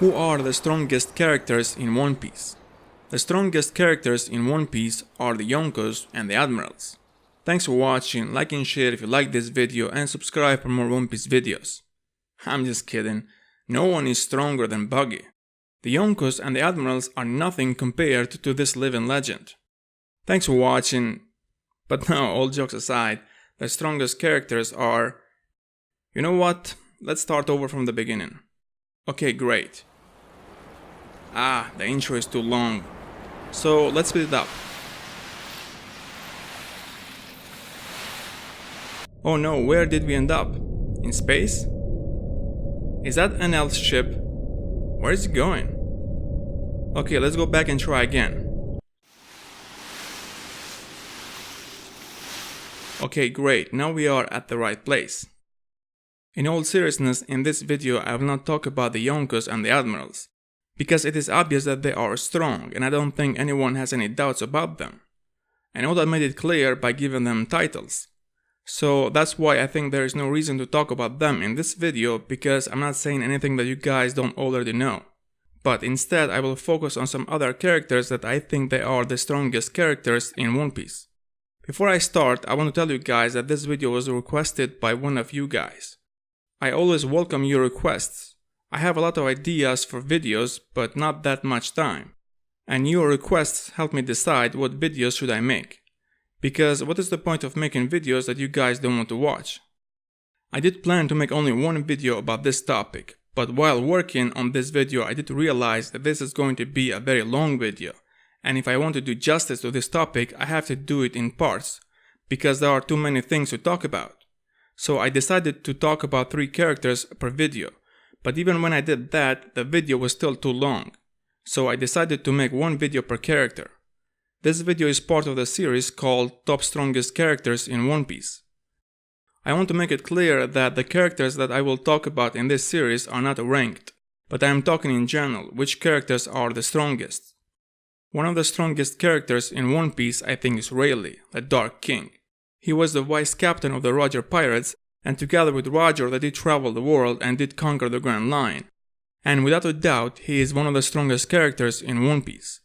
Who are the strongest characters in One Piece? The strongest characters in One Piece are the Yonkos and the Admirals. Thanks for watching, like and share if you like this video, and subscribe for more One Piece videos. I'm just kidding, no one is stronger than Buggy. The Yonkos and the Admirals are nothing compared to this living legend. Thanks for watching, but now all jokes aside, the strongest characters are... You know what? Let's start over from the beginning. Okay, great. The intro is too long. So let's speed it up. Oh no, where did we end up? In space? Is that an elf ship? Where is it going? Okay, let's go back and try again. Okay, great, now we are at the right place. In all seriousness, in this video I will not talk about the Yonkos and the Admirals, because it is obvious that they are strong and I don't think anyone has any doubts about them. And Oda made it clear by giving them titles. So that's why I think there is no reason to talk about them in this video, because I'm not saying anything that you guys don't already know. But instead I will focus on some other characters that I think they are the strongest characters in One Piece. Before I start, I want to tell you guys that this video was requested by one of you guys. I always welcome your requests. I have a lot of ideas for videos, but not that much time. And your requests help me decide what videos should I make. Because what is the point of making videos that you guys don't want to watch? I did plan to make only one video about this topic, but while working on this video I did realize that this is going to be a very long video. And if I want to do justice to this topic, I have to do it in parts, because there are too many things to talk about. So I decided to talk about 3 characters per video, but even when I did that, the video was still too long. So I decided to make one video per character. This video is part of the series called Top Strongest Characters in One Piece. I want to make it clear that the characters that I will talk about in this series are not ranked, but I am talking in general, which characters are the strongest. One of the strongest characters in One Piece I think is Rayleigh, the Dark King. He was the vice captain of the Roger Pirates, and together with Roger they did travel the world and did conquer the Grand Line. And without a doubt, he is one of the strongest characters in One Piece.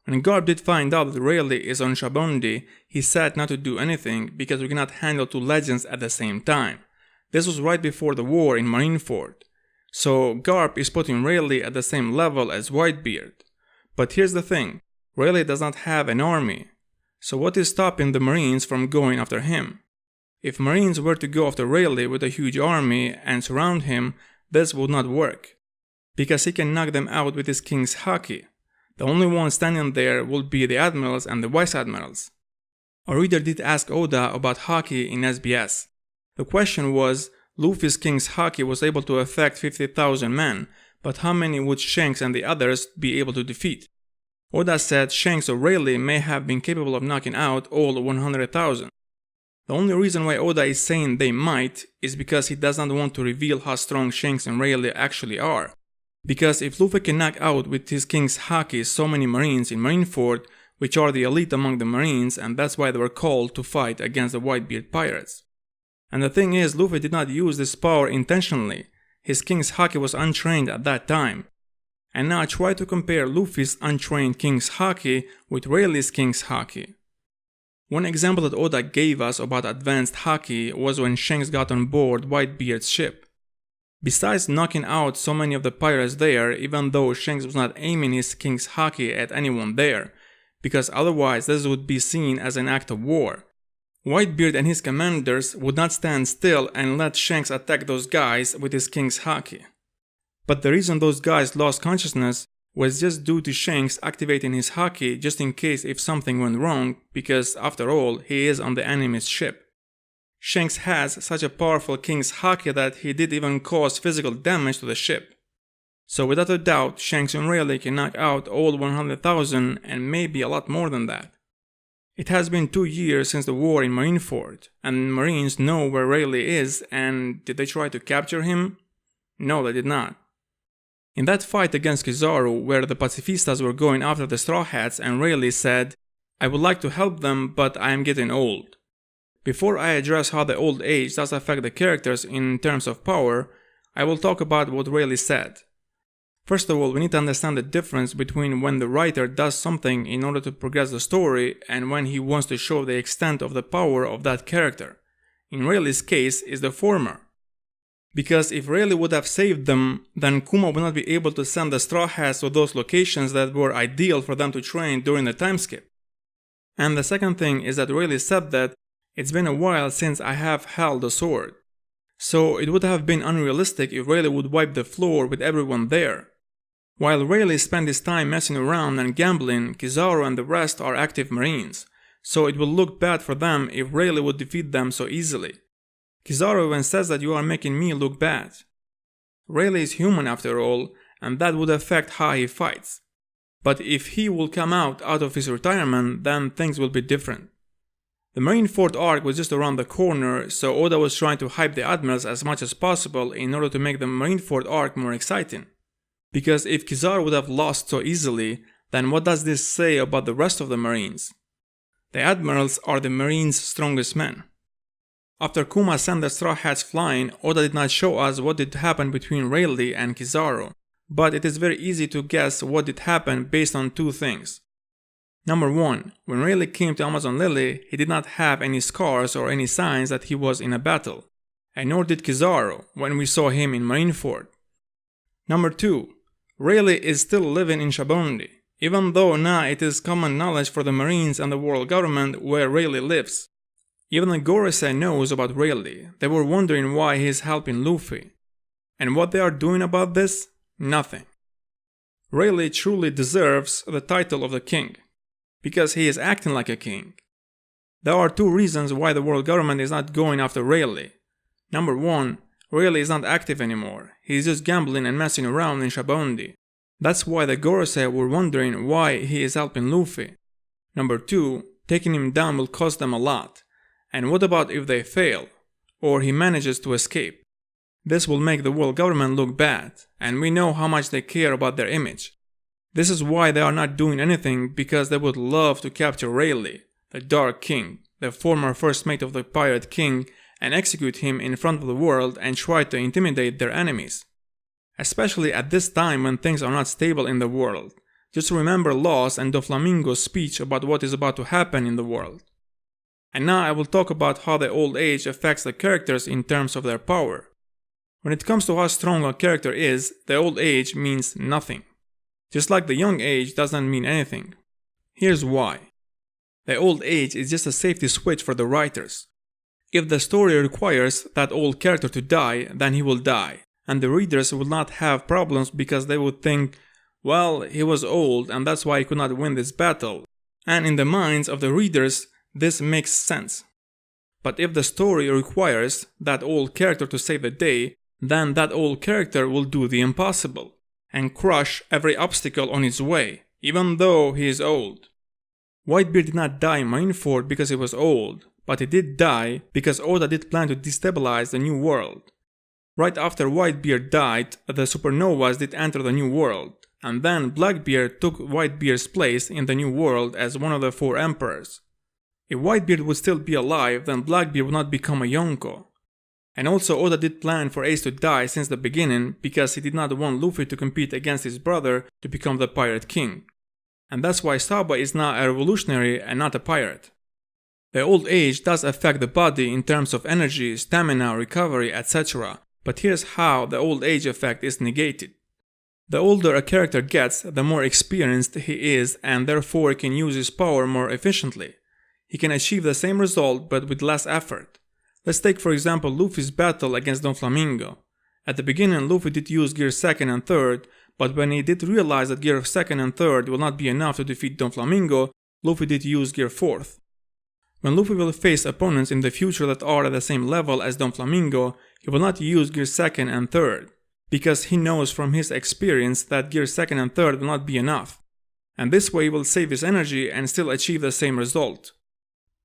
When Garp did find out that Rayleigh is on Shabondi, he said not to do anything because we cannot handle 2 legends at the same time. This was right before the war in Marineford. So Garp is putting Rayleigh at the same level as Whitebeard. But here's the thing, Rayleigh does not have an army. So what is stopping the Marines from going after him? If Marines were to go after Rayleigh with a huge army and surround him, this would not work. Because he can knock them out with his King's Haki. The only ones standing there would be the Admirals and the Vice Admirals. A reader did ask Oda about Haki in SBS. The question was, Luffy's King's Haki was able to affect 50,000 men, but how many would Shanks and the others be able to defeat? Oda said Shanks or Rayleigh may have been capable of knocking out all 100,000. The only reason why Oda is saying they might is because he does not want to reveal how strong Shanks and Rayleigh actually are. Because if Luffy can knock out with his King's Haki so many Marines in Marineford, which are the elite among the Marines, and that's why they were called to fight against the Whitebeard pirates. And the thing is, Luffy did not use this power intentionally. His King's Haki was untrained at that time. And now try to compare Luffy's untrained King's Haki with Rayleigh's King's Haki. One example that Oda gave us about advanced Haki was when Shanks got on board Whitebeard's ship. Besides knocking out so many of the pirates there, even though Shanks was not aiming his King's Haki at anyone there, because otherwise this would be seen as an act of war. Whitebeard and his commanders would not stand still and let Shanks attack those guys with his King's Haki. But the reason those guys lost consciousness was just due to Shanks activating his Haki just in case if something went wrong, because after all, he is on the enemy's ship. Shanks has such a powerful King's Haki that he did even cause physical damage to the ship. So without a doubt, Shanks and Rayleigh can knock out all 100,000 and maybe a lot more than that. It has been 2 years since the war in Marineford, and Marines know where Rayleigh is, and did they try to capture him? No, they did not. In that fight against Kizaru, where the pacifistas were going after the Straw Hats and Rayleigh said, "I would like to help them, but I am getting old." Before I address how the old age does affect the characters in terms of power, I will talk about what Rayleigh said. First of all, we need to understand the difference between when the writer does something in order to progress the story and when he wants to show the extent of the power of that character. In Rayleigh's case is the former. Because if Rayleigh would have saved them, then Kuma would not be able to send the Straw Hats to those locations that were ideal for them to train during the time skip. And the second thing is that Rayleigh said that it's been a while since I have held a sword. So it would have been unrealistic if Rayleigh would wipe the floor with everyone there. While Rayleigh spent his time messing around and gambling, Kizaru and the rest are active Marines, so it will look bad for them if Rayleigh would defeat them so easily. Kizaru even says that you are making me look bad. Rayleigh is human after all, and that would affect how he fights. But if he will come out of his retirement, then things will be different. The Marineford arc was just around the corner, so Oda was trying to hype the admirals as much as possible in order to make the Marineford arc more exciting. Because if Kizaru would have lost so easily, then what does this say about the rest of the Marines? The admirals are the Marines' strongest men. After Kuma sent the Straw Hats flying, Oda did not show us what did happen between Rayleigh and Kizaru, but it is very easy to guess what did happen based on two things. Number 1, when Rayleigh came to Amazon Lily, he did not have any scars or any signs that he was in a battle, and nor did Kizaru when we saw him in Marineford. Number 2, Rayleigh is still living in Shabondi, even though now it is common knowledge for the Marines and the world government where Rayleigh lives. Even the Gorosei knows about Rayleigh. They were wondering why he is helping Luffy. And what they are doing about this? Nothing. Rayleigh truly deserves the title of the king, because he is acting like a king. There are two reasons why the world government is not going after Rayleigh. Number 1, Rayleigh is not active anymore. He is just gambling and messing around in Shabondi. That's why the Gorosei were wondering why he is helping Luffy. Number 2, taking him down will cost them a lot. And what about if they fail, or he manages to escape? This will make the world government look bad, and we know how much they care about their image. This is why they are not doing anything, because they would love to capture Rayleigh, the Dark King, the former first mate of the Pirate King, and execute him in front of the world and try to intimidate their enemies. Especially at this time when things are not stable in the world. Just remember Laws and Doflamingo's speech about what is about to happen in the world. And now I will talk about how the old age affects the characters in terms of their power. When it comes to how strong a character is, the old age means nothing. Just like the young age doesn't mean anything. Here's why. The old age is just a safety switch for the writers. If the story requires that old character to die, then he will die, and the readers will not have problems because they would think, well, he was old and that's why he could not win this battle. And in the minds of the readers, this makes sense. But if the story requires that old character to save the day, then that old character will do the impossible and crush every obstacle on his way, even though he is old. Whitebeard did not die in Marineford because he was old, but he did die because Oda did plan to destabilize the New World. Right after Whitebeard died, the supernovas did enter the New World, and then Blackbeard took Whitebeard's place in the New World as one of the 4 emperors. If Whitebeard would still be alive, then Blackbeard would not become a Yonko. And also Oda did plan for Ace to die since the beginning because he did not want Luffy to compete against his brother to become the Pirate King. And that's why Saba is now a revolutionary and not a pirate. The old age does affect the body in terms of energy, stamina, recovery, etc. But here's how the old age effect is negated. The older a character gets, the more experienced he is and therefore he can use his power more efficiently. He can achieve the same result but with less effort. Let's take for example Luffy's battle against Doflamingo. At the beginning Luffy did use Gear 2nd and 3rd, but when he did realize that Gear 2nd and 3rd will not be enough to defeat Doflamingo, Luffy did use Gear 4th. When Luffy will face opponents in the future that are at the same level as Doflamingo, he will not use Gear 2nd and 3rd, because he knows from his experience that Gear 2nd and 3rd will not be enough. And this way he will save his energy and still achieve the same result.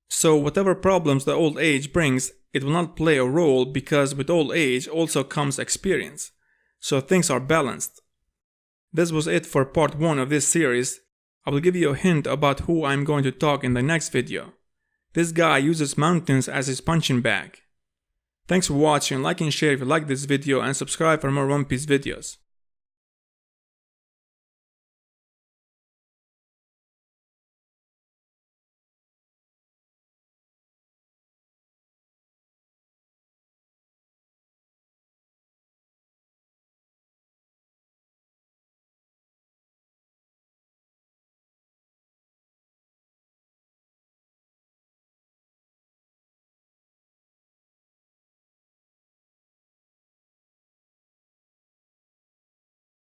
So whatever problems the old age brings, it will not play a role because with old age also comes experience. So things are balanced. This was it for part 1 of this series. I will give you a hint about who I'm going to talk in the next video. This guy uses mountains as his punching bag. Thanks for watching, like and share if you like this video and subscribe for more One Piece videos.